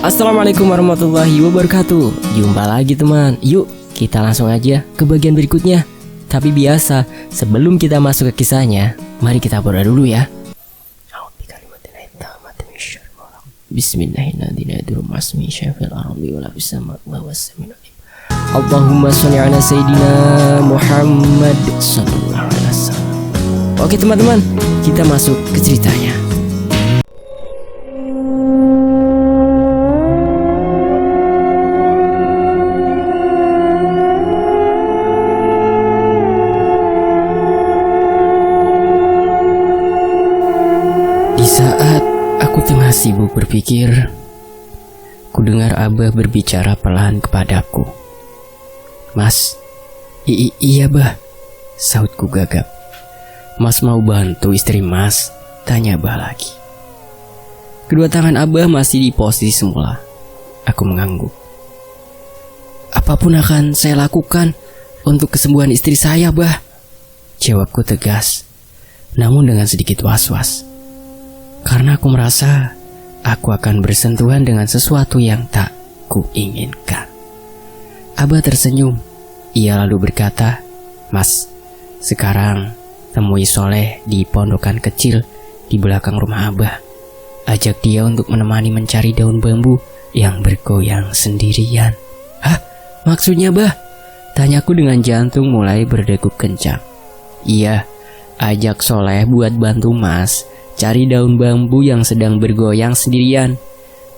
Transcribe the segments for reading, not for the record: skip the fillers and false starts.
Assalamualaikum warahmatullahi wabarakatuh. Jumpa lagi teman. Yuk kita langsung aja ke bagian berikutnya. Tapi biasa, sebelum kita masuk ke kisahnya, mari kita berdoa dulu ya. Allahumma sholli ala sayyidina Muhammad sallallahu alaihi wasallam. Oke teman-teman, kita masuk ke ceritanya. Di saat aku tengah sibuk berpikir, ku dengar Abah berbicara pelan kepadaku. Mas, iya bah, sahutku gagap. Mas mau bantu istri mas? Tanya Abah lagi. Kedua tangan Abah masih di posisi semula. Aku mengangguk. Apapun akan saya lakukan untuk kesembuhan istri saya, Bah. Jawabku tegas, namun dengan sedikit was-was. Karena aku merasa aku akan bersentuhan dengan sesuatu yang tak kuinginkan. Abah tersenyum. Ia lalu berkata, Mas, sekarang temui Soleh di pondokan kecil di belakang rumah Abah. Ajak dia untuk menemani mencari daun bambu yang bergoyang sendirian. Hah? Maksudnya Bah? Tanyaku dengan jantung mulai berdegup kencang. Iya, ajak Soleh buat bantu Mas cari daun bambu yang sedang bergoyang sendirian.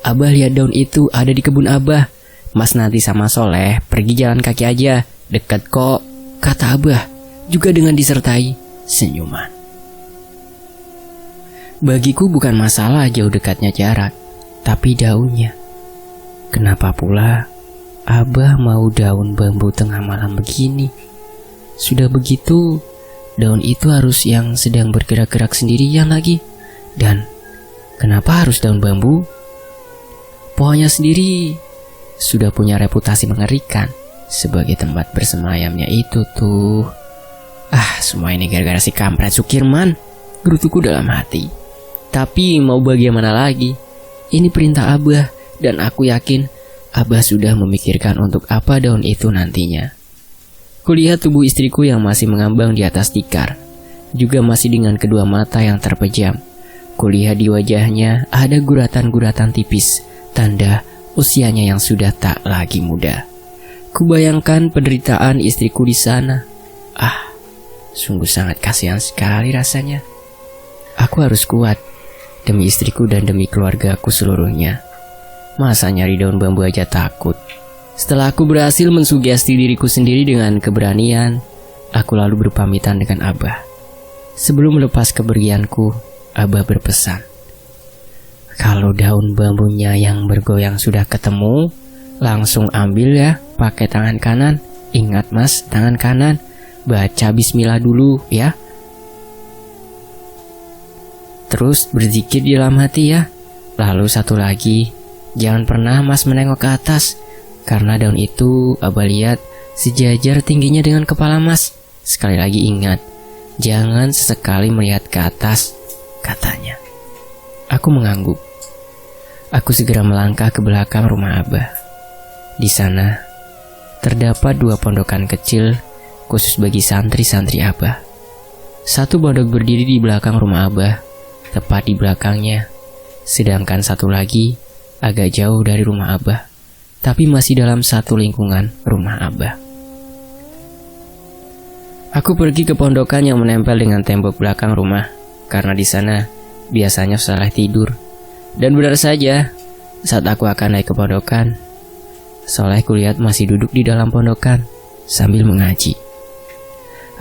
Abah lihat daun itu ada di kebun Abah. Mas nanti sama Soleh pergi jalan kaki aja, dekat kok, kata Abah, juga dengan disertai senyuman. Bagiku bukan masalah jauh dekatnya jarak, tapi daunnya. Kenapa pula Abah mau daun bambu tengah malam begini? Sudah begitu, daun itu harus yang sedang bergerak-gerak sendirian lagi. Dan kenapa harus daun bambu? Pohonnya sendiri sudah punya reputasi mengerikan sebagai tempat bersemayamnya itu tuh. Semua ini gara-gara si kampret Sukirman, gerutuku dalam hati. Tapi mau bagaimana lagi? Ini perintah Abah, dan aku yakin Abah sudah memikirkan untuk apa daun itu nantinya. Kulihat tubuh istriku yang masih mengambang di atas tikar, juga masih dengan kedua mata yang terpejam. Kulihat di wajahnya ada guratan-guratan tipis, tanda usianya yang sudah tak lagi muda. Kubayangkan penderitaan istriku di sana. Sungguh sangat kasihan sekali rasanya. Aku harus kuat demi istriku dan demi keluargaku seluruhnya. Masa nyari daun bambu aja takut. Setelah aku berhasil mensugesti diriku sendiri dengan keberanian, aku lalu berpamitan dengan Abah. Sebelum melepas kepergianku, Abah berpesan, kalau daun bambunya yang bergoyang sudah ketemu, langsung ambil ya, pakai tangan kanan. Ingat Mas, tangan kanan. Baca bismillah dulu ya. Terus berzikir di dalam hati ya. Lalu satu lagi, jangan pernah Mas menengok ke atas, karena daun itu Abah lihat sejajar tingginya dengan kepala Mas. Sekali lagi ingat, jangan sesekali melihat ke atas, katanya. Aku mengangguk. Aku segera melangkah ke belakang rumah Abah. Di sana terdapat 2 pondokan kecil khusus bagi santri-santri Abah. Satu pondok berdiri di belakang rumah Abah, tepat di belakangnya. Sedangkan satu lagi agak jauh dari rumah Abah, tapi masih dalam satu lingkungan rumah Abah. Aku pergi ke pondokan yang menempel dengan tembok belakang rumah, karena di sana biasanya Soleh tidur. Dan benar saja, saat aku akan naik ke pondokan, Soleh kulihat masih duduk di dalam pondokan sambil mengaji.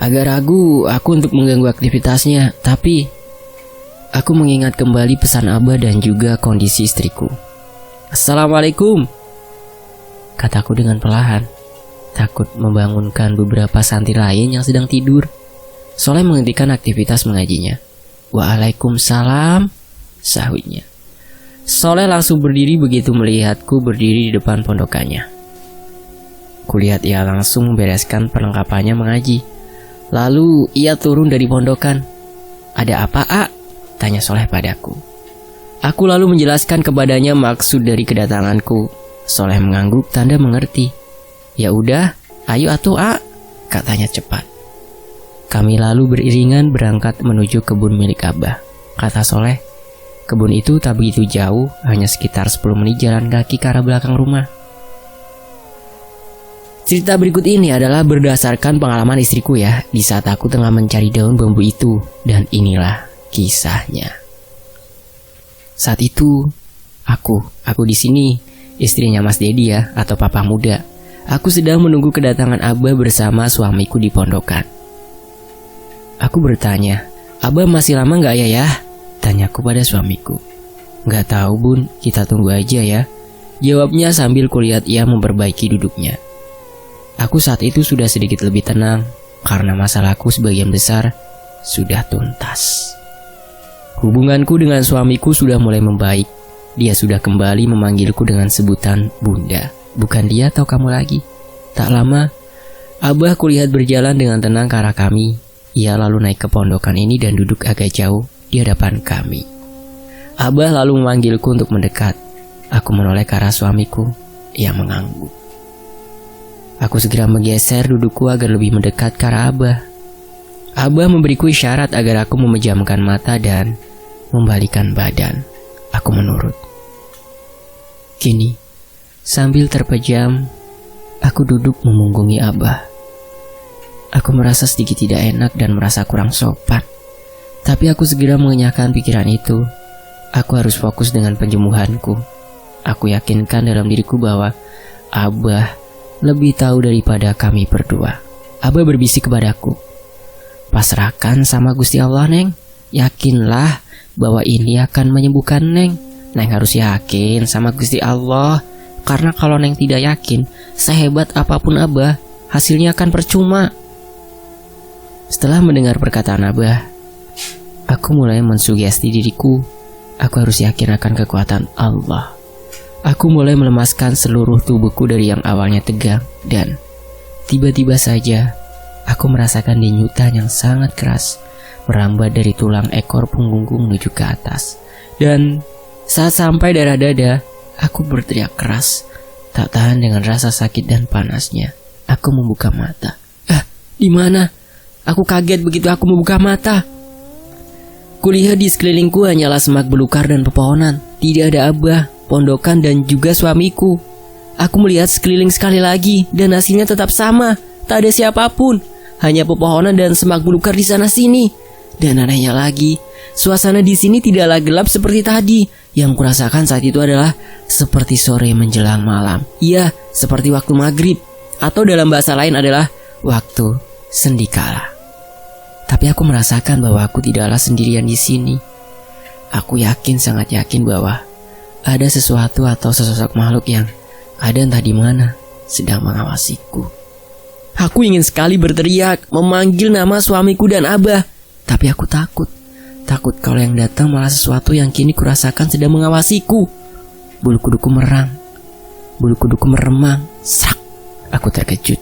Agak ragu aku untuk mengganggu aktivitasnya, tapi aku mengingat kembali pesan Abah dan juga kondisi istriku. Assalamualaikum, kataku dengan perlahan, takut membangunkan beberapa santri lain yang sedang tidur. Soleh menghentikan aktivitas mengajinya. Waalaikumsalam, sahutnya. Soleh langsung berdiri begitu melihatku berdiri di depan pondokannya. Kulihat ia langsung membereskan perlengkapannya mengaji. Lalu ia turun dari pondokan. Ada apa, A? Tanya Soleh padaku. Aku lalu menjelaskan kepadanya maksud dari kedatanganku. Soleh mengangguk tanda mengerti. Ya udah, ayo atuh katanya cepat. Kami lalu beriringan berangkat menuju kebun milik Abah. Kata Soleh, kebun itu tak begitu jauh, hanya sekitar 10 menit jalan kaki ke arah belakang rumah. Cerita berikut ini adalah berdasarkan pengalaman istriku ya, di saat aku tengah mencari daun bambu itu. Dan inilah kisahnya. Saat itu, aku di sini, istrinya Mas Dedi ya, atau papa muda. Aku sedang menunggu kedatangan Abah bersama suamiku di pondokan. Aku bertanya, Abah masih lama nggak ya? Tanyaku pada suamiku. Nggak tahu bun, kita tunggu aja ya. Jawabnya sambil kulihat ia memperbaiki duduknya. Aku saat itu sudah sedikit lebih tenang, karena masalahku sebagian besar sudah tuntas. Hubunganku dengan suamiku sudah mulai membaik. Dia sudah kembali memanggilku dengan sebutan Bunda. Bukan dia atau kamu lagi. Tak lama, Abah kulihat berjalan dengan tenang ke arah kami. Ia lalu naik ke pondokan ini dan duduk agak jauh di hadapan kami. Abah lalu memanggilku untuk mendekat. Aku menoleh ke arah suamiku. Ia mengangguk. Aku segera menggeser dudukku agar lebih mendekat ke arah Abah. Abah memberiku isyarat agar aku memejamkan mata dan membalikan badan. Aku menurut. Kini, sambil terpejam, aku duduk memunggungi Abah. Aku merasa sedikit tidak enak dan merasa kurang sopan. Tapi aku segera mengenyahkan pikiran itu. Aku harus fokus dengan penjemuhanku. Aku yakinkan dalam diriku bahwa Abah lebih tahu daripada kami berdua. Abah berbisik kepadaku, pasrahkan sama Gusti Allah, Neng. Yakinlah bahwa ini akan menyembuhkan Neng. Neng harus yakin sama Gusti Allah. Karena kalau Neng tidak yakin, sehebat apapun Abah, hasilnya akan percuma. Setelah mendengar perkataan Abah, aku mulai mensugesti diriku. Aku harus yakin akan kekuatan Allah. Aku mulai melemaskan seluruh tubuhku dari yang awalnya tegang. Dan tiba-tiba saja aku merasakan denyutan yang sangat keras merambat dari tulang ekor punggungku menuju ke atas. Dan saat sampai daerah dada, aku berteriak keras. Tak tahan dengan rasa sakit dan panasnya, aku membuka mata. Di mana? Aku kaget begitu aku membuka mata. Kulihat di sekelilingku hanyalah semak belukar dan pepohonan. Tidak ada Abah, pondokan dan juga suamiku. Aku melihat sekeliling sekali lagi dan hasilnya tetap sama. Tak ada siapapun, hanya pepohonan dan semak belukar di sana sini. Dan anehnya lagi, suasana di sini tidaklah gelap seperti tadi. Yang kurasakan saat itu adalah seperti sore menjelang malam. Iya, seperti waktu maghrib, atau dalam bahasa lain adalah waktu sendikala. Tapi aku merasakan bahwa aku tidaklah sendirian di sini. Aku yakin, sangat yakin bahwa ada sesuatu atau sesosok makhluk yang ada entah di mana sedang mengawasiku. Aku ingin sekali berteriak, memanggil nama suamiku dan Abah. Tapi aku takut. Takut kalau yang datang malah sesuatu yang kini kurasakan sedang mengawasiku. Bulu kuduku merang. Bulu kuduku meremang. Srak. Aku terkejut.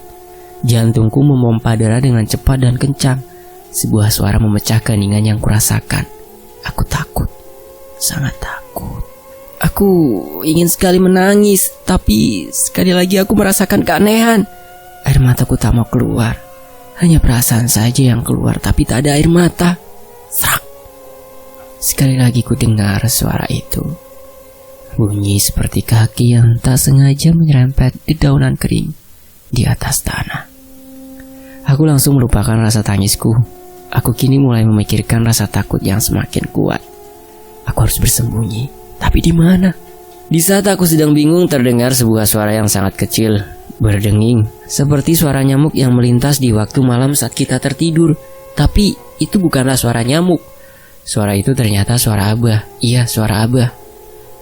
Jantungku memompa darah dengan cepat dan kencang. Sebuah suara memecah keheningan yang kurasakan. Aku takut. Sangat takut. Aku ingin sekali menangis. Tapi sekali lagi aku merasakan keanehan. Air mataku tak mau keluar. Hanya perasaan saja yang keluar, tapi tak ada air mata. Serak. Sekali lagi ku dengar suara itu. Bunyi seperti kaki yang tak sengaja menyerempet di daunan kering di atas tanah. Aku langsung melupakan rasa tangisku. Aku kini mulai memikirkan rasa takut yang semakin kuat. Aku harus bersembunyi, tapi di mana? Di saat aku sedang bingung, terdengar sebuah suara yang sangat kecil, berdenging, seperti suara nyamuk yang melintas di waktu malam saat kita tertidur. Tapi itu bukanlah suara nyamuk. Suara itu ternyata suara Abah. Iya, suara Abah.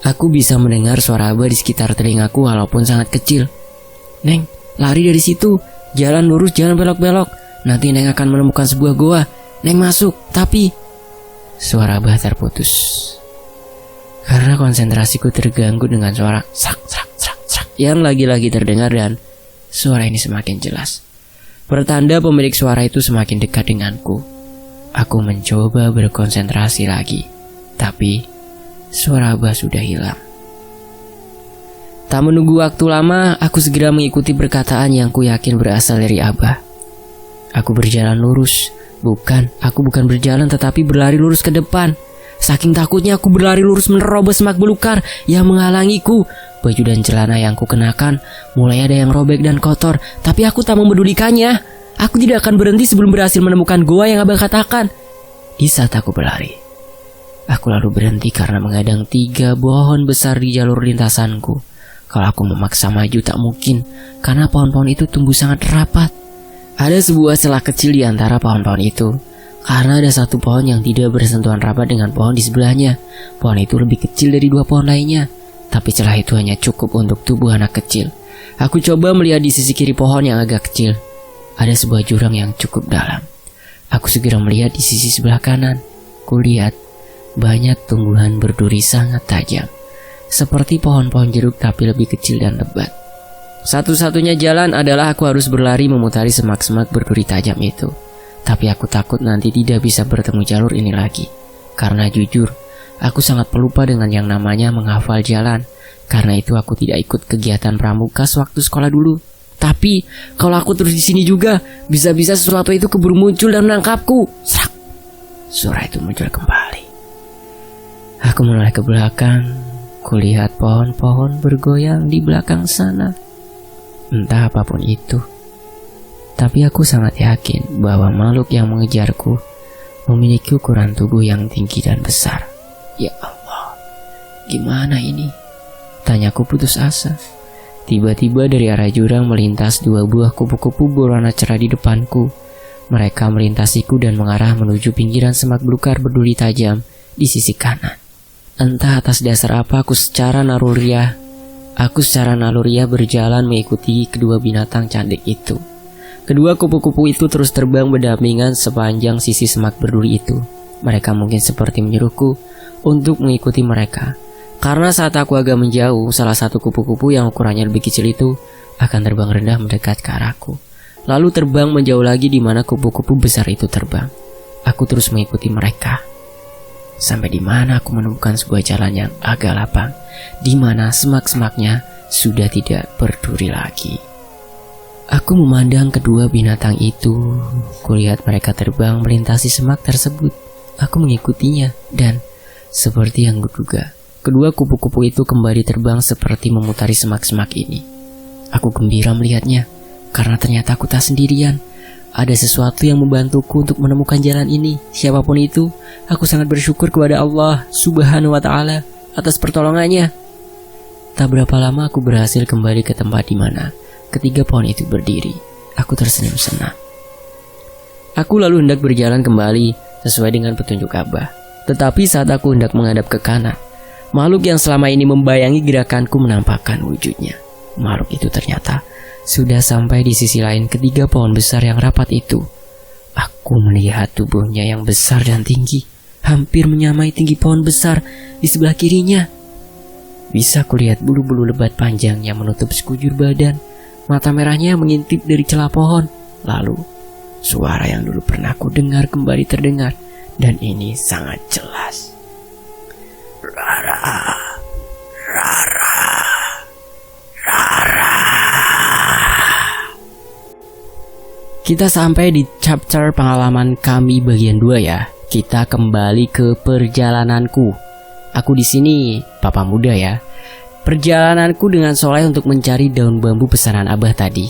Aku bisa mendengar suara Abah di sekitar telingaku walaupun sangat kecil. Neng, lari dari situ. Jalan lurus, jangan belok-belok. Nanti Neng akan menemukan sebuah goa. Neng masuk, tapi... Suara Abah terputus. Karena konsentrasiku terganggu dengan suara srak, srak, srak, srak yang lagi-lagi terdengar dan suara ini semakin jelas. Pertanda pemilik suara itu semakin dekat denganku. Aku mencoba berkonsentrasi lagi. Tapi suara Abah sudah hilang. Tak menunggu waktu lama, aku segera mengikuti perkataan yang ku yakin berasal dari Abah. Aku berjalan lurus. Aku bukan berjalan tetapi berlari lurus ke depan. Saking takutnya aku berlari lurus menerobos semak belukar yang menghalangiku. Baju dan celana yang ku kenakan mulai ada yang robek dan kotor, tapi aku tak memedulikannya. Aku tidak akan berhenti sebelum berhasil menemukan goa yang Abah katakan. Di saat aku berlari, aku lalu berhenti karena menghadang 3 pohon besar di jalur lintasanku. Kalau aku memaksa maju tak mungkin, karena pohon-pohon itu tumbuh sangat rapat. Ada sebuah celah kecil di antara pohon-pohon itu, karena ada satu pohon yang tidak bersentuhan rapat dengan pohon di sebelahnya. Pohon itu lebih kecil dari 2 pohon lainnya, tapi celah itu hanya cukup untuk tubuh anak kecil. Aku coba melihat di sisi kiri pohon yang agak kecil. Ada sebuah jurang yang cukup dalam. Aku segera melihat di sisi sebelah kanan. Kulihat banyak tumbuhan berduri sangat tajam, seperti pohon-pohon jeruk tapi lebih kecil dan lebat. Satu-satunya jalan adalah aku harus berlari memutari semak-semak berduri tajam itu. Tapi aku takut nanti tidak bisa bertemu jalur ini lagi. Karena jujur, aku sangat pelupa dengan yang namanya menghafal jalan. Karena itu aku tidak ikut kegiatan pramuka waktu sekolah dulu. Tapi kalau aku terus di sini juga, bisa-bisa sesuatu itu keburu muncul dan menangkapku. Serak. Suara itu muncul kembali. Aku menoleh ke belakang. Kulihat pohon-pohon bergoyang di belakang sana. Entah apapun itu, tapi aku sangat yakin bahwa makhluk yang mengejarku memiliki ukuran tubuh yang tinggi dan besar. Ya Allah, gimana ini? Tanyaku putus asa. Tiba-tiba dari arah jurang melintas 2 buah kupu-kupu berwarna cerah di depanku. Mereka melintasiku dan mengarah menuju pinggiran semak belukar berduri tajam di sisi kanan. Entah atas dasar apa aku secara naluriah berjalan mengikuti kedua binatang cantik itu. Kedua kupu-kupu itu terus terbang berdampingan sepanjang sisi semak berduri itu. Mereka mungkin seperti menyuruhku untuk mengikuti mereka. Karena saat aku agak menjauh, salah satu kupu-kupu yang ukurannya lebih kecil itu akan terbang rendah mendekat ke arahku. Lalu terbang menjauh lagi di mana kupu-kupu besar itu terbang. Aku terus mengikuti mereka. Sampai di mana aku menemukan sebuah jalan yang agak lapang, di mana semak-semaknya sudah tidak berduri lagi. Aku memandang kedua binatang itu. Kulihat mereka terbang melintasi semak tersebut. Aku mengikutinya dan seperti yang kuduga, kedua kupu-kupu itu kembali terbang seperti memutari semak-semak ini. Aku gembira melihatnya karena ternyata aku tak sendirian. Ada sesuatu yang membantuku untuk menemukan jalan ini. Siapapun itu, aku sangat bersyukur kepada Allah Subhanahu wa Ta'ala atas pertolongannya. Tak berapa lama aku berhasil kembali ke tempat di mana ketiga pohon itu berdiri. Aku tersenyum senang. Aku lalu hendak berjalan kembali sesuai dengan petunjuk Abah. Tetapi saat aku hendak menghadap ke kanan, makhluk yang selama ini membayangi gerakanku menampakkan wujudnya. Makhluk itu ternyata sudah sampai di sisi lain ketiga pohon besar yang rapat itu. Aku melihat tubuhnya yang besar dan tinggi, hampir menyamai tinggi pohon besar di sebelah kirinya. Bisa kulihat bulu-bulu lebat panjang yang menutup sekujur badan. Mata merahnya mengintip dari celah pohon. Lalu, suara yang dulu pernah ku dengar kembali terdengar, dan ini sangat jelas. Rara, Rara, Rara. Kita sampai di chapter pengalaman kami bagian 2 ya. Kita kembali ke perjalananku. Aku di sini papa muda ya. Perjalananku dengan Soleh untuk mencari daun bambu pesanan Abah tadi.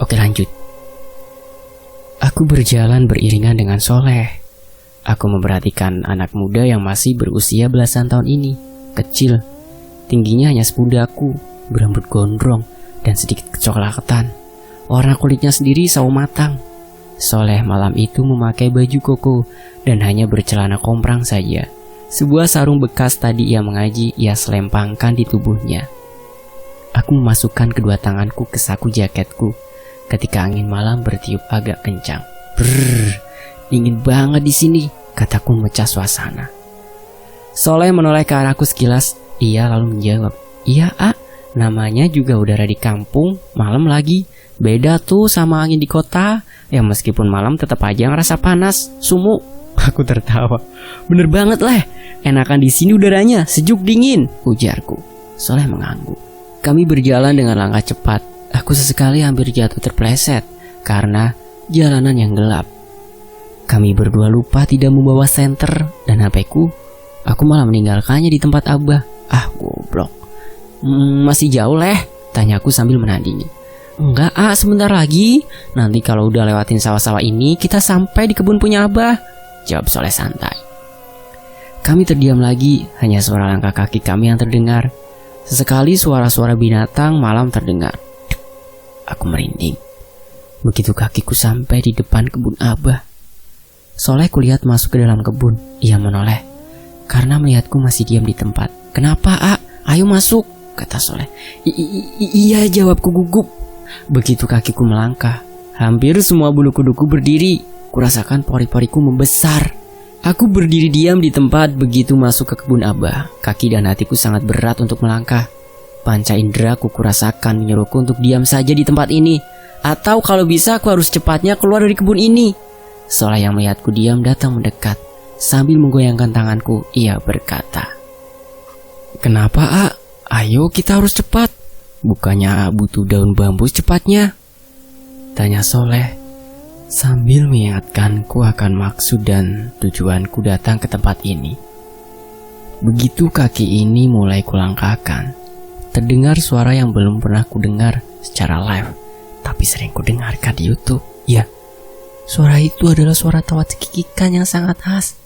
Oke, lanjut. Aku berjalan beriringan dengan Soleh. Aku memperhatikan anak muda yang masih berusia belasan tahun ini. Kecil, tingginya hanya sepundakku, berambut gondrong dan sedikit kecoklatan. Warna kulitnya sendiri sawo matang. Soleh malam itu memakai baju koko dan hanya bercelana komprang saja. Sebuah sarung bekas tadi ia mengaji, ia selempangkan di tubuhnya. Aku memasukkan kedua tanganku ke saku jaketku ketika angin malam bertiup agak kencang. Brrr, dingin banget di sini, kataku memecah suasana. Soleh menoleh ke arahku sekilas. Ia lalu menjawab, iya namanya juga udara di kampung, malam lagi. Beda tuh sama angin di kota, yang meskipun malam tetap aja ngerasa panas, sumuk. Aku tertawa. Bener banget Leh, Enakan di sini udaranya, sejuk dingin, ujarku. Soleh mengangguk. Kami berjalan dengan langkah cepat. Aku sesekali hampir jatuh terpleset karena jalanan yang gelap. Kami berdua lupa tidak membawa senter dan HP-ku. Aku malah meninggalkannya di tempat Abah. Ah, goblok. Masih jauh, Leh? Tanyaku sambil menandingi. Enggak, sebentar lagi. Nanti kalau udah lewatin sawah-sawah ini, kita sampai di kebun punya Abah, jawab Soleh santai. Kami terdiam lagi, hanya suara langkah kaki kami yang terdengar. Sesekali suara-suara binatang malam terdengar. Aku merinding. Begitu kakiku sampai di depan kebun Abah, Soleh kulihat masuk ke dalam kebun. Ia menoleh karena melihatku masih diam di tempat. Kenapa, Ayo masuk, kata Soleh. Iya, jawabku gugup. Begitu kakiku melangkah, hampir semua bulu kuduku berdiri. Kurasakan pori-poriku membesar. Aku berdiri diam di tempat begitu masuk ke kebun Abah. Kaki dan hatiku sangat berat untuk melangkah. Panca indera ku kurasakan menyuruhku untuk diam saja di tempat ini. Atau kalau bisa aku harus cepatnya keluar dari kebun ini. Soleh yang melihatku diam datang mendekat. Sambil menggoyangkan tanganku, ia berkata, Kenapa, Ayo kita harus cepat. Bukannya butuh daun bambu secepatnya? Tanya Soleh sambil mengingatkanku akan maksud dan tujuanku datang ke tempat ini. Begitu kaki ini mulai kulangkahkan, terdengar suara yang belum pernah kudengar secara live, tapi sering kudengarkan di YouTube. Ya, suara itu adalah suara tawa cekikikan yang sangat khas.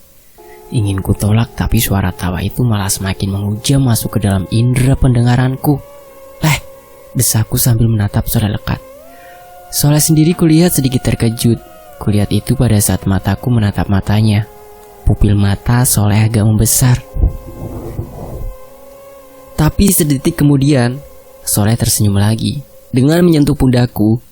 Ingin kutolak, tapi suara tawa itu malah semakin menghujam masuk ke dalam indera pendengaranku. Desaku sambil menatap Soleh lekat. Soleh sendiri kulihat sedikit terkejut. Kulihat itu pada saat mataku menatap matanya. Pupil mata Soleh agak membesar. Tapi sedetik kemudian, Soleh tersenyum lagi. Dengan menyentuh pundakku,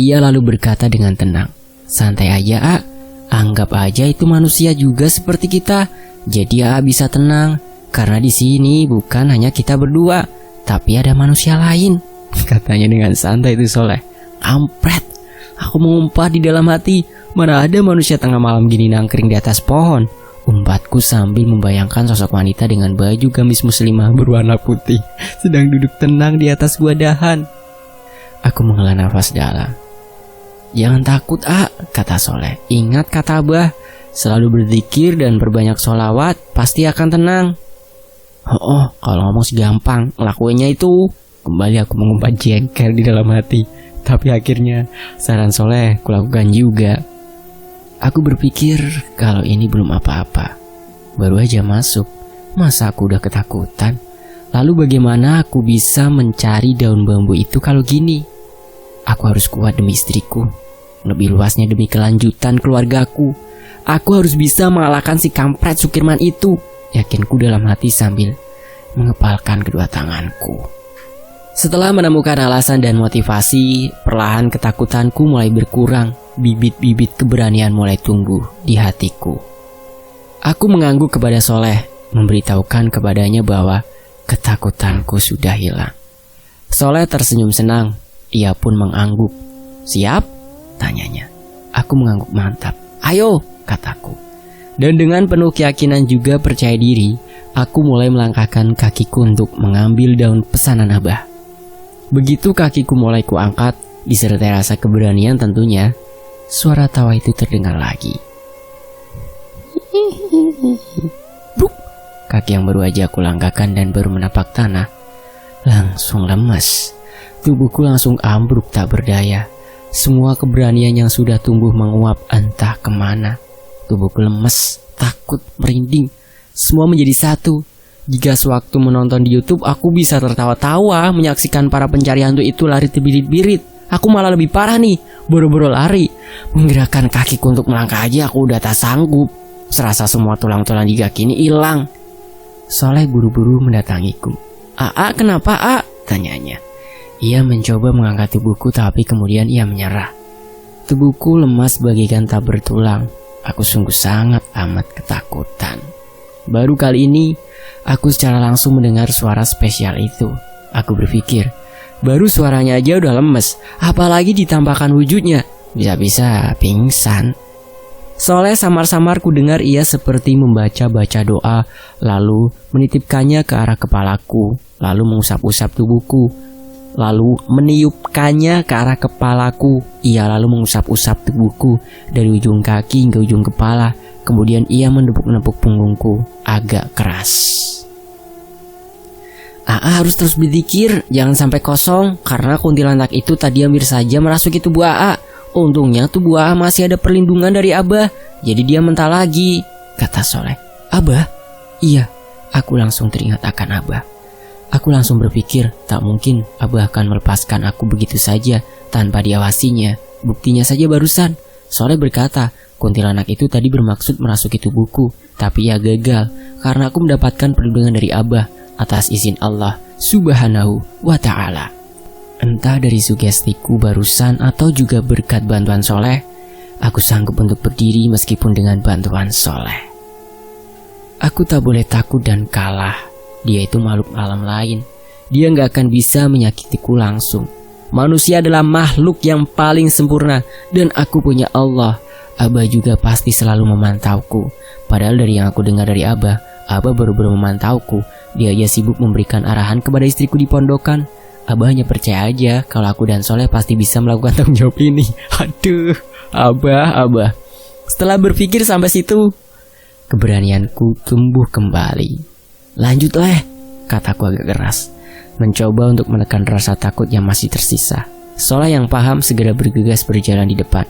ia lalu berkata dengan tenang, Santai aja, Anggap aja itu manusia juga seperti kita. Jadi bisa tenang. Karena di sini bukan hanya kita berdua, tapi ada manusia lain. Katanya dengan santai itu Soleh. Ampret, aku mengumpah di dalam hati. Mana ada manusia tengah malam gini nangkring di atas pohon. Umbatku sambil membayangkan sosok wanita dengan baju gamis muslimah berwarna putih sedang duduk tenang di atas buah dahan. Aku menghela nafas dalam. Jangan takut, kata Soleh. Ingat kata Abah, selalu berzikir dan berbanyak sholawat, pasti akan tenang. Kalau ngomong sih gampang, lakuinnya itu. Kembali aku mengumpat jengkel di dalam hati. Tapi akhirnya saran Soleh kulakukan juga. Aku berpikir kalau ini belum apa-apa. Baru aja masuk, masa aku udah ketakutan? Lalu bagaimana aku bisa mencari daun bambu itu kalau gini? Aku harus kuat demi istriku. Lebih luasnya demi kelanjutan keluargaku. Aku harus bisa mengalahkan si kampret Sukirman itu. Yakinku dalam hati sambil mengepalkan kedua tanganku. Setelah menemukan alasan dan motivasi, perlahan ketakutanku mulai berkurang. Bibit-bibit keberanian mulai tumbuh di hatiku. Aku mengangguk kepada Soleh, memberitahukan kepadanya bahwa ketakutanku sudah hilang. Soleh tersenyum senang. Ia pun mengangguk. Siap? Tanyanya. Aku mengangguk mantap. Ayo, kataku. Dan dengan penuh keyakinan juga percaya diri, aku mulai melangkahkan kakiku untuk mengambil daun pesanan Abah. Begitu kakiku mulai kuangkat, disertai rasa keberanian tentunya, suara tawa itu terdengar lagi. Bruk. Kaki yang baru aja aku langkahkan dan baru menapak tanah langsung lemas. Tubuhku langsung ambruk tak berdaya. Semua keberanian yang sudah tumbuh menguap entah kemana. Tubuhku lemes, takut, merinding. Semua menjadi satu. Jika sewaktu menonton di YouTube aku bisa tertawa-tawa menyaksikan para pencari hantu itu lari terbirit-birit, aku malah lebih parah nih, boro-boro lari. Menggerakkan kakiku untuk melangkah aja aku udah tak sanggup. Serasa semua tulang-tulang di kaki ini hilang. Soleh buru-buru mendatangiku. Kenapa, tanyanya. Ia mencoba mengangkat tubuhku tapi kemudian ia menyerah. Tubuhku lemas bagaikan tak bertulang. Aku sungguh sangat amat ketakutan. Baru kali ini aku secara langsung mendengar suara spesial itu. Aku berpikir, baru suaranya aja udah lemes, apalagi ditambahkan wujudnya. Bisa-bisa pingsan. Soleh samar-samar ku dengar ia seperti membaca-baca doa, lalu menitipkannya ke arah kepalaku, lalu mengusap-usap tubuhku, lalu meniupkannya ke arah kepalaku. Ia lalu mengusap-usap tubuhku dari ujung kaki hingga ujung kepala. Kemudian ia menepuk-nepuk punggungku agak keras. Aa harus terus berzikir, jangan sampai kosong, karena kuntilanak itu tadi hampir saja merasuki tubuh Aa. Untungnya tubuh Aa masih ada perlindungan dari Abah, jadi dia mentah lagi, kata Soleh. Abah? Iya, aku langsung teringat akan Abah. Aku langsung berpikir, tak mungkin Abah akan melepaskan aku begitu saja tanpa diawasinya. Buktinya saja barusan. Soleh berkata, kuntilanak itu tadi bermaksud merasuki tubuhku, tapi ia gagal karena aku mendapatkan perlindungan dari Abah atas izin Allah Subhanahu wa ta'ala. Entah dari sugestiku barusan atau juga berkat bantuan Soleh, aku sanggup untuk berdiri meskipun dengan bantuan Soleh. Aku tak boleh takut dan kalah. Dia itu makhluk alam lain. Dia gak akan bisa menyakitiku langsung. Manusia adalah makhluk yang paling sempurna, dan aku punya Allah. Abah juga pasti selalu memantauku. Padahal dari yang aku dengar dari Abah baru-baru memantauku. Dia aja sibuk memberikan arahan kepada istriku di pondokan. Abah hanya percaya aja kalau aku dan Soleh pasti bisa melakukan tanggung jawab ini. Aduh, Abah. Setelah berpikir sampai situ, keberanianku tumbuh kembali. Lanjut kataku agak keras, mencoba untuk menekan rasa takut yang masih tersisa. Soleh yang paham segera bergegas berjalan di depan.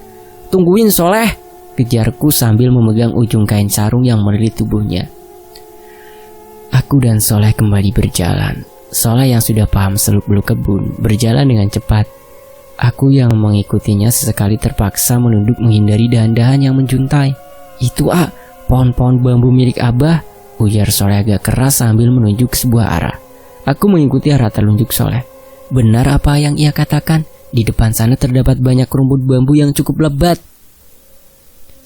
Tungguin Soleh, kejarku sambil memegang ujung kain sarung yang melilit tubuhnya. Aku dan Soleh kembali berjalan. Soleh yang sudah paham seluk-beluk kebun berjalan dengan cepat. Aku yang mengikutinya sesekali terpaksa menunduk menghindari dahan-dahan yang menjuntai. Itu pohon-pohon bambu milik Abah, ujar Soleh agak keras sambil menunjuk ke sebuah arah. Aku mengikuti arah telunjuk Soleh. Benar apa yang ia katakan, di depan sana terdapat banyak rumput bambu yang cukup lebat.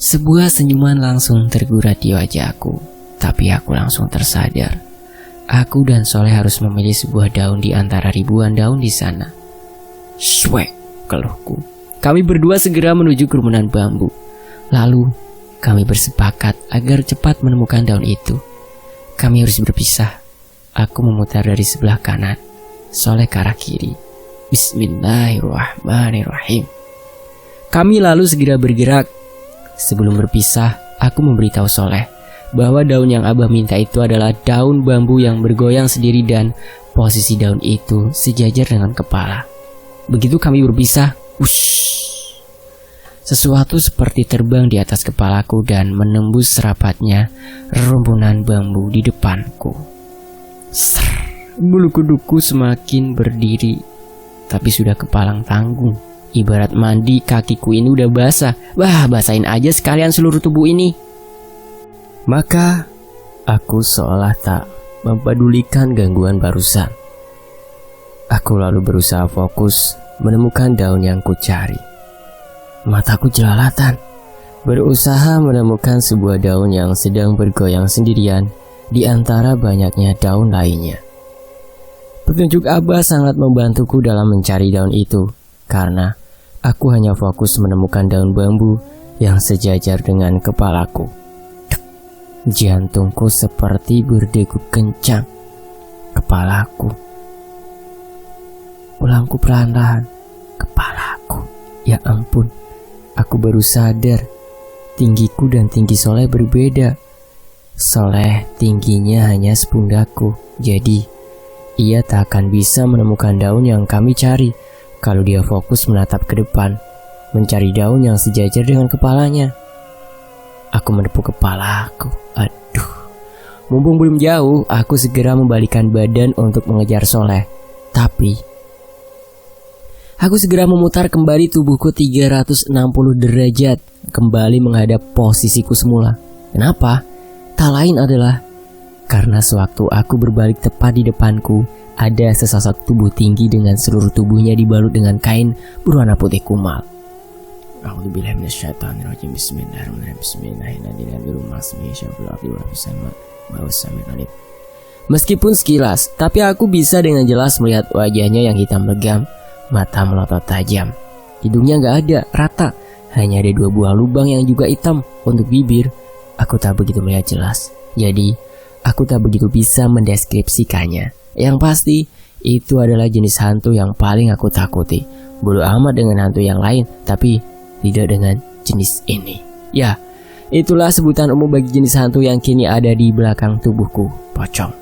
Sebuah senyuman langsung tergurat di wajahku, tapi aku langsung tersadar. Aku dan Soleh harus memilih sebuah daun di antara ribuan daun di sana. Shwek, keluhku. Kami berdua segera menuju kerumunan bambu. Lalu, kami bersepakat agar cepat menemukan daun itu. Kami harus berpisah. Aku memutar dari sebelah kanan, Soleh ke arah kiri. Bismillahirrahmanirrahim. Kami lalu segera bergerak. Sebelum berpisah, aku memberitahu Soleh bahwa daun yang Abah minta itu adalah daun bambu yang bergoyang sendiri dan posisi daun itu sejajar dengan kepala. Begitu kami berpisah, sesuatu seperti terbang di atas kepalaku dan menembus serapatnya rumpunan bambu di depanku. Bulu kuduku semakin berdiri, tapi sudah kepalang tanggung. Ibarat mandi, kakiku ini udah basah. Basahin aja sekalian seluruh tubuh ini. Maka aku seolah tak mempedulikan gangguan barusan. Aku lalu berusaha fokus menemukan daun yang kucari. Mataku jelalatan, berusaha menemukan sebuah daun yang sedang bergoyang sendirian di antara banyaknya daun lainnya. Petunjuk Abah sangat membantuku dalam mencari daun itu, karena aku hanya fokus menemukan daun bambu yang sejajar dengan kepalaku. Jantungku seperti berdegup kencang. Kepalaku. Ulangku perlahan-lahan. Kepalaku. Ya ampun, aku baru sadar tinggiku dan tinggi Soleh berbeda. Soleh tingginya hanya sepundakku, jadi ia tak akan bisa menemukan daun yang kami cari kalau dia fokus menatap ke depan, mencari daun yang sejajar dengan kepalanya. Aku menepuk kepalaku. Aduh. Mumpung belum jauh, aku segera membalikkan badan untuk mengejar Soleh. Tapi aku segera memutar kembali tubuhku 360 derajat, kembali menghadap posisiku semula. Kenapa? Tak lain adalah karena sewaktu aku berbalik tepat di depanku, ada sesosok tubuh tinggi dengan seluruh tubuhnya dibalut dengan kain berwarna putih kumal. A'udzubillahi minasyaitonirrajim. Bismillahirrahmanirrahim. Meskipun sekilas, tapi aku bisa dengan jelas melihat wajahnya yang hitam legam, mata melotot tajam. Hidungnya gak ada, rata, hanya ada 2 buah lubang yang juga hitam untuk bibir. Aku tak begitu melihat jelas, jadi aku tak begitu bisa mendeskripsikannya. Yang pasti, itu adalah jenis hantu yang paling aku takuti. Bodoh amat dengan hantu yang lain, tapi tidak dengan jenis ini. Ya, itulah sebutan umum bagi jenis hantu yang kini ada di belakang tubuhku, pocong.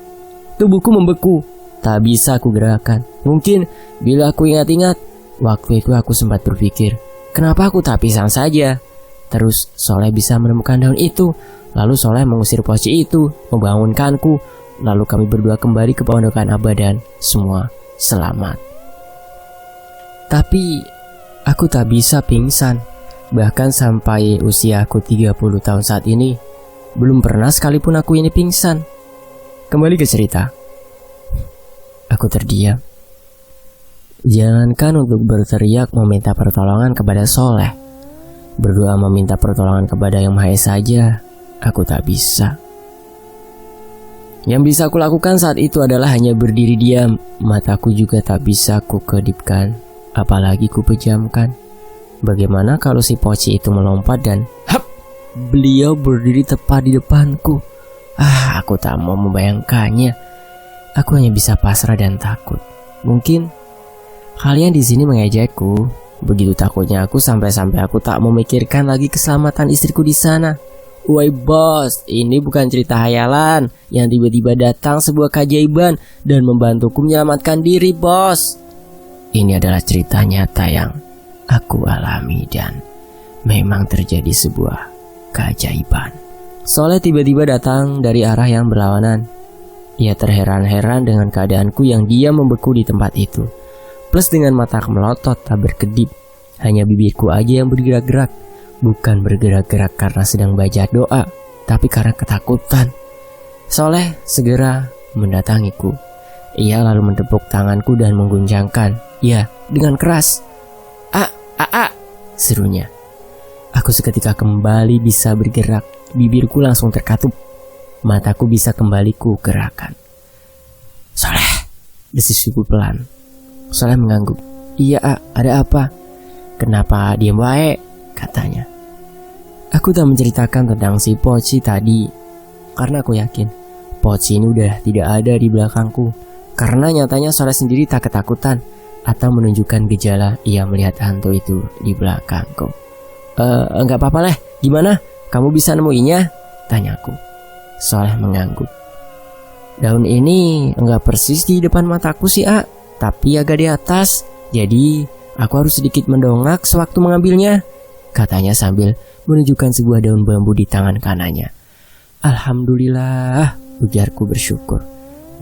Tubuhku membeku, tak bisa aku gerakkan. Mungkin bila aku ingat-ingat, waktu itu aku sempat berpikir, kenapa aku tak pisang saja? Terus Soleh bisa menemukan daun itu. Lalu Soleh mengusir poci itu, membangunkanku. Lalu kami berdua kembali ke pondokan Abah dan semua selamat. Tapi aku tak bisa pingsan. Bahkan sampai usia aku 30 tahun saat ini, belum pernah sekalipun aku ini pingsan. Kembali ke cerita. Aku terdiam. Jangankan untuk berteriak meminta pertolongan kepada Soleh, berdoa meminta pertolongan kepada Yang Maha Esa saja, aku tak bisa. Yang bisa aku lakukan saat itu adalah hanya berdiri diam. Mataku juga tak bisa ku kedipkan, apalagi ku pejamkan. Bagaimana kalau si poci itu melompat dan hap, beliau berdiri tepat di depanku. Aku tak mau membayangkannya. Aku hanya bisa pasrah dan takut. Mungkin kalian di sini mengejekku. Begitu takutnya aku sampai-sampai aku tak memikirkan lagi keselamatan istriku di sana. Woi bos, ini bukan cerita hayalan yang tiba-tiba datang sebuah keajaiban dan membantuku menyelamatkan diri, bos. Ini adalah cerita nyata yang aku alami dan memang terjadi sebuah keajaiban. Soleh tiba-tiba datang dari arah yang berlawanan. Ia terheran-heran dengan keadaanku yang dia membeku di tempat itu. Plus dengan mata melotot tak berkedip. Hanya bibirku aja yang bergerak-gerak. Bukan bergerak-gerak karena sedang baca doa, tapi karena ketakutan. Soleh segera mendatangiku. Ia lalu menepuk tanganku dan mengguncangkan. Ya, dengan keras. Serunya. Aku seketika kembali bisa bergerak. Bibirku langsung terkatup. Mataku bisa kembali ku gerakkan. Soleh, desisku pelan. Soleh mengangguk. Iya, ada apa? Kenapa diam wae? Katanya. Aku tak menceritakan tentang si poci tadi, karena aku yakin poci ini udah tidak ada di belakangku. Karena nyatanya Soleh sendiri tak ketakutan atau menunjukkan gejala ia melihat hantu itu di belakangku. Enggak apa-apa Leh, gimana? Kamu bisa nemuinya? Tanyaku. Soleh mengangguk. Daun ini enggak persis di depan mataku sih, tapi agak di atas. Jadi aku harus sedikit mendongak sewaktu mengambilnya, katanya sambil menunjukkan sebuah daun bambu di tangan kanannya. Alhamdulillah, ujarku bersyukur.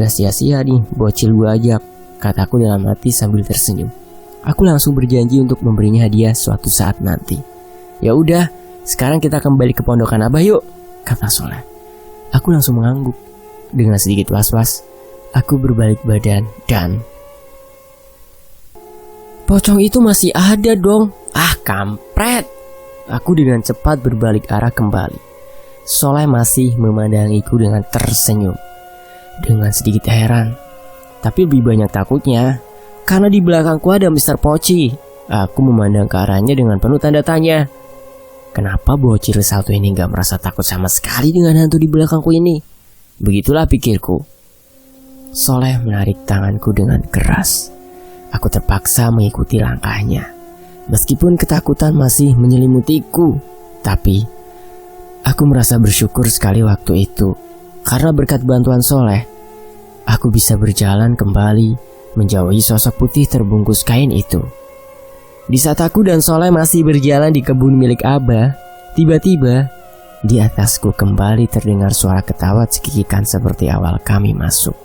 Gak sia-sia nih bocil gua ajak, kataku dalam hati sambil tersenyum. Aku langsung berjanji untuk memberinya hadiah suatu saat nanti. Ya udah, sekarang kita kembali ke pondokan Abah yuk, kata Soleh. Aku langsung mengangguk. Dengan sedikit was-was, aku berbalik badan dan pocong itu masih ada dong. Kampret. Aku dengan cepat berbalik arah kembali. Soleh masih memandangiku dengan tersenyum. Dengan sedikit heran, tapi lebih banyak takutnya, karena di belakangku ada Mr. Poci. Aku memandang ke arahnya dengan penuh tanda tanya. Kenapa bocil satu ini gak merasa takut sama sekali dengan hantu di belakangku ini? Begitulah pikirku. Soleh menarik tanganku dengan keras. Aku terpaksa mengikuti langkahnya. Meskipun ketakutan masih menyelimutiku, tapi aku merasa bersyukur sekali waktu itu. Karena berkat bantuan Soleh, aku bisa berjalan kembali menjauhi sosok putih terbungkus kain itu. Di saat aku dan Soleh masih berjalan di kebun milik Abah, tiba-tiba di atasku kembali terdengar suara ketawa cekikikan seperti awal kami masuk.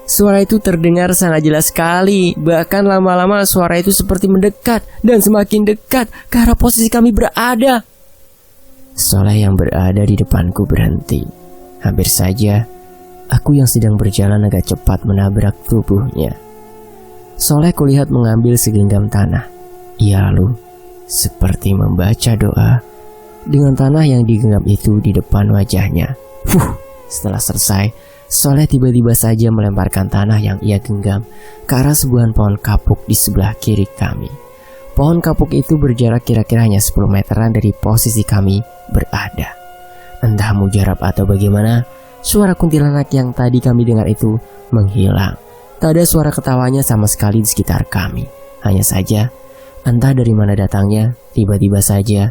Suara itu terdengar sangat jelas sekali. Bahkan lama-lama suara itu seperti mendekat dan semakin dekat ke arah posisi kami berada. Soleh yang berada di depanku berhenti. Hampir saja aku yang sedang berjalan agak cepat menabrak tubuhnya. Soleh kulihat mengambil segenggam tanah. Ia lalu seperti membaca doa dengan tanah yang digenggam itu di depan wajahnya. Setelah selesai, Soleh tiba-tiba saja melemparkan tanah yang ia genggam ke arah sebuah pohon kapuk di sebelah kiri kami. Pohon kapuk itu berjarak kira-kira hanya 10 meteran dari posisi kami berada. Entah mujarab atau bagaimana, suara kuntilanak yang tadi kami dengar itu menghilang. Tak ada suara ketawanya sama sekali di sekitar kami. Hanya saja, entah dari mana datangnya, tiba-tiba saja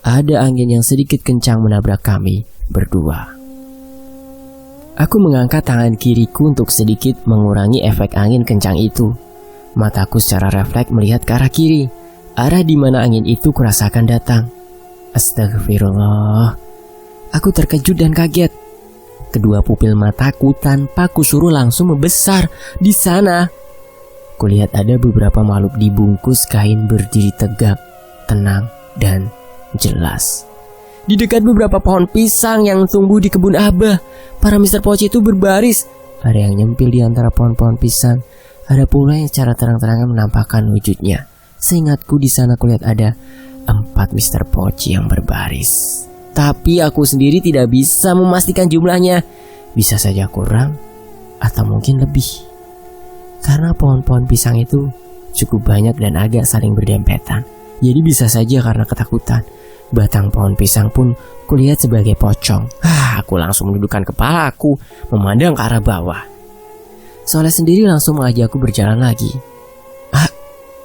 ada angin yang sedikit kencang menabrak kami berdua. Aku mengangkat tangan kiriku untuk sedikit mengurangi efek angin kencang itu. Mataku secara refleks melihat ke arah kiri, arah di mana angin itu kurasakan datang. Astagfirullah. Aku terkejut dan kaget. Kedua pupil mataku tanpa kusuruh langsung membesar di sana. Kulihat ada beberapa makhluk dibungkus kain berdiri tegak, tenang, dan jelas. Di dekat beberapa pohon pisang yang tumbuh di kebun Abah, para Mr. Poci itu berbaris. Ada yang nyempil di antara pohon-pohon pisang. Ada pula yang secara terang-terangan menampakkan wujudnya. Seingatku di sana kulihat ada 4 Mr. Poci yang berbaris. Tapi aku sendiri tidak bisa memastikan jumlahnya. Bisa saja kurang atau mungkin lebih. Karena pohon-pohon pisang itu cukup banyak dan agak saling berdempetan. Jadi bisa saja karena ketakutan. Batang pohon pisang pun kulihat sebagai pocong. Aku langsung menundukkan kepala aku, memandang ke arah bawah. Soleh sendiri langsung mengajakku berjalan lagi.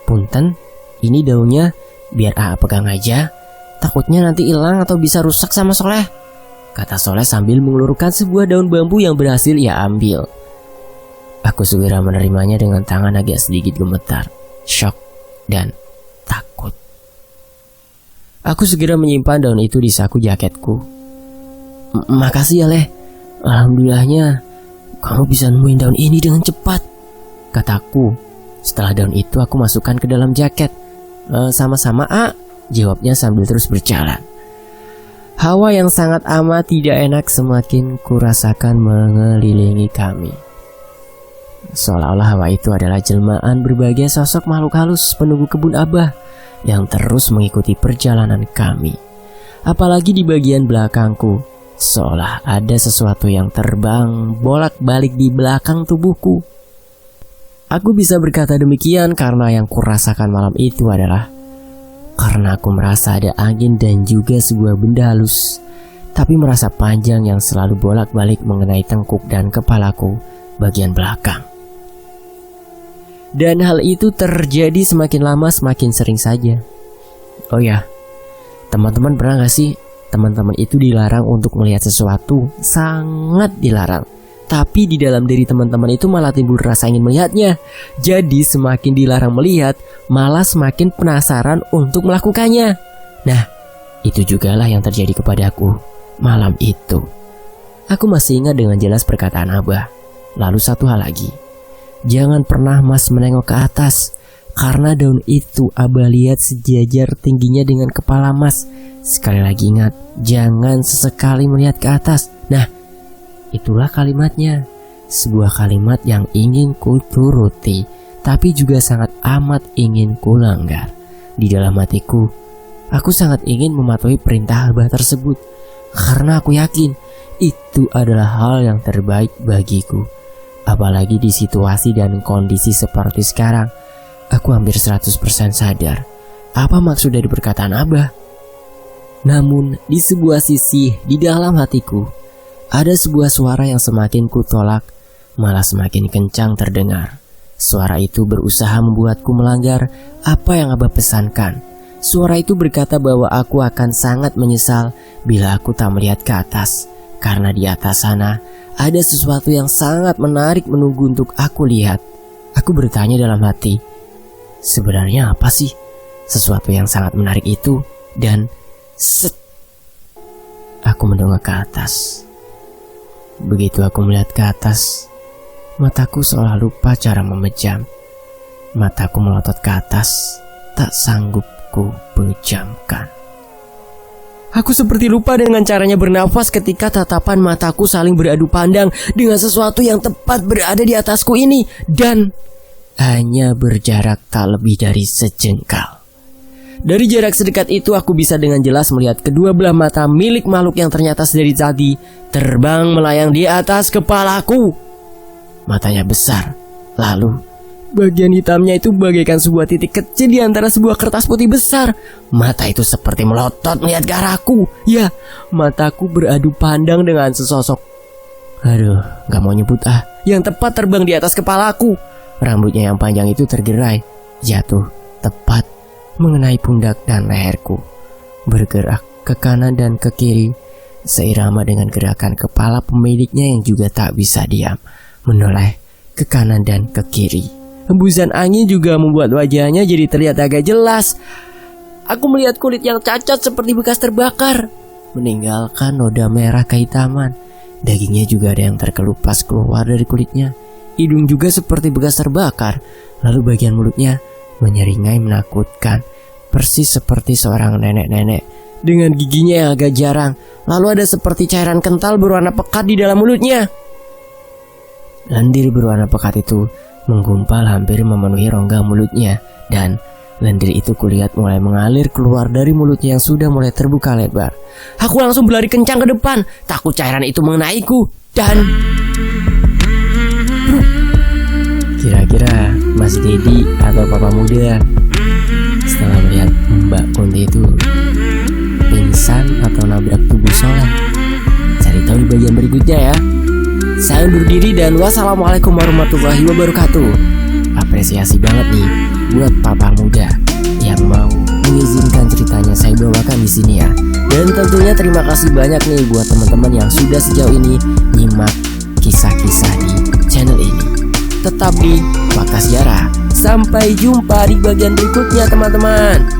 Punten, ini daunnya biar pegang aja. Takutnya nanti hilang atau bisa rusak sama Soleh, kata Soleh sambil mengelurkan sebuah daun bambu yang berhasil ia ambil. Aku segera menerimanya dengan tangan agak sedikit gemetar, syok, dan takut. Aku segera menyimpan daun itu di saku jaketku. Makasih ya Leh, alhamdulillahnya kamu bisa nemuin daun ini dengan cepat, kataku. Setelah daun itu aku masukkan ke dalam jaket. Sama-sama jawabnya sambil terus berjalan. Hawa yang sangat amat tidak enak semakin kurasakan mengelilingi kami. Seolah-olah hawa itu adalah jelmaan berbagai sosok makhluk halus penunggu kebun Abah yang terus mengikuti perjalanan kami. Apalagi di bagian belakangku, seolah ada sesuatu yang terbang bolak-balik di belakang tubuhku. Aku bisa berkata demikian karena yang kurasakan malam itu adalah karena aku merasa ada angin dan juga sebuah benda halus, tapi merasa panjang yang selalu bolak-balik mengenai tengkuk dan kepalaku bagian belakang. Dan hal itu terjadi semakin lama semakin sering saja. Oh ya, teman-teman pernah gak sih teman-teman itu dilarang untuk melihat sesuatu? Sangat dilarang. Tapi di dalam diri teman-teman itu malah timbul rasa ingin melihatnya. Jadi semakin dilarang melihat, malah semakin penasaran untuk melakukannya. Nah, itu jugalah yang terjadi kepadaku malam itu. Aku masih ingat dengan jelas perkataan Abah. Lalu satu hal lagi, jangan pernah Mas menengok ke atas, karena daun itu Abah lihat sejajar tingginya dengan kepala Mas. Sekali lagi ingat, jangan sesekali melihat ke atas. Nah, itulah kalimatnya. Sebuah kalimat yang ingin ku turuti, tapi juga sangat amat ingin ku langgar. Di dalam hatiku, aku sangat ingin mematuhi perintah Abah tersebut, karena aku yakin itu adalah hal yang terbaik bagiku. Apalagi di situasi dan kondisi seperti sekarang, aku hampir 100% sadar apa maksud dari perkataan Abah. Namun di sebuah sisi di dalam hatiku, ada sebuah suara yang semakin kutolak, malah semakin kencang terdengar. Suara itu berusaha membuatku melanggar apa yang Abah pesankan. Suara itu berkata bahwa aku akan sangat menyesal bila aku tak melihat ke atas, karena di atas sana ada sesuatu yang sangat menarik menunggu untuk aku lihat. Aku bertanya dalam hati, sebenarnya apa sih sesuatu yang sangat menarik itu? Dan aku mendongak ke atas. Begitu aku melihat ke atas, mataku seolah lupa cara memejam. Mataku melotot ke atas, tak sanggup ku pejamkan. Aku seperti lupa dengan caranya bernafas ketika tatapan mataku saling beradu pandang dengan sesuatu yang tepat berada di atasku ini, dan hanya berjarak tak lebih dari sejengkal. Dari jarak sedekat itu aku bisa dengan jelas melihat kedua belah mata milik makhluk yang ternyata dari tadi terbang melayang di atas kepalaku. Matanya besar, lalu Bagian hitamnya itu bagaikan sebuah titik kecil di antara sebuah kertas putih besar. Mata itu seperti melotot melihat ke arahku. Ya, mataku beradu pandang dengan sesosok. Aduh, gak mau nyebut yang tepat terbang di atas kepalaku. Rambutnya yang panjang itu tergerai, jatuh tepat mengenai pundak dan leherku. Bergerak ke kanan dan ke kiri, seirama dengan gerakan kepala pemiliknya yang juga tak bisa diam, menoleh ke kanan dan ke kiri. Hembusan angin juga membuat wajahnya jadi terlihat agak jelas. Aku melihat kulit yang cacat seperti bekas terbakar, meninggalkan noda merah kehitaman. Dagingnya juga ada yang terkelupas keluar dari kulitnya. Hidung juga seperti bekas terbakar. Lalu bagian mulutnya menyeringai menakutkan, persis seperti seorang nenek-nenek dengan giginya yang agak jarang. Lalu ada seperti cairan kental berwarna pekat di dalam mulutnya. Lendir berwarna pekat itu menggumpal hampir memenuhi rongga mulutnya, dan lendir itu kulihat mulai mengalir keluar dari mulutnya yang sudah mulai terbuka lebar. Aku langsung berlari kencang ke depan, takut cairan itu mengenaiku. Dan kira-kira Mas Dedi atau Papa Muda setelah melihat Mbak Kunti itu pingsan atau nabrak tubuh Soleh? Cari tahu di bagian berikutnya ya. Saya undur diri dan wassalamualaikum warahmatullahi wabarakatuh. Apresiasi banget nih buat Papa Muda yang mau mengizinkan ceritanya saya bawakan di sini ya. Dan tentunya terima kasih banyak nih buat teman-teman yang sudah sejauh ini nyimak kisah-kisah di channel ini. Tetap di Fakta Sejarah. Sampai jumpa di bagian berikutnya teman-teman.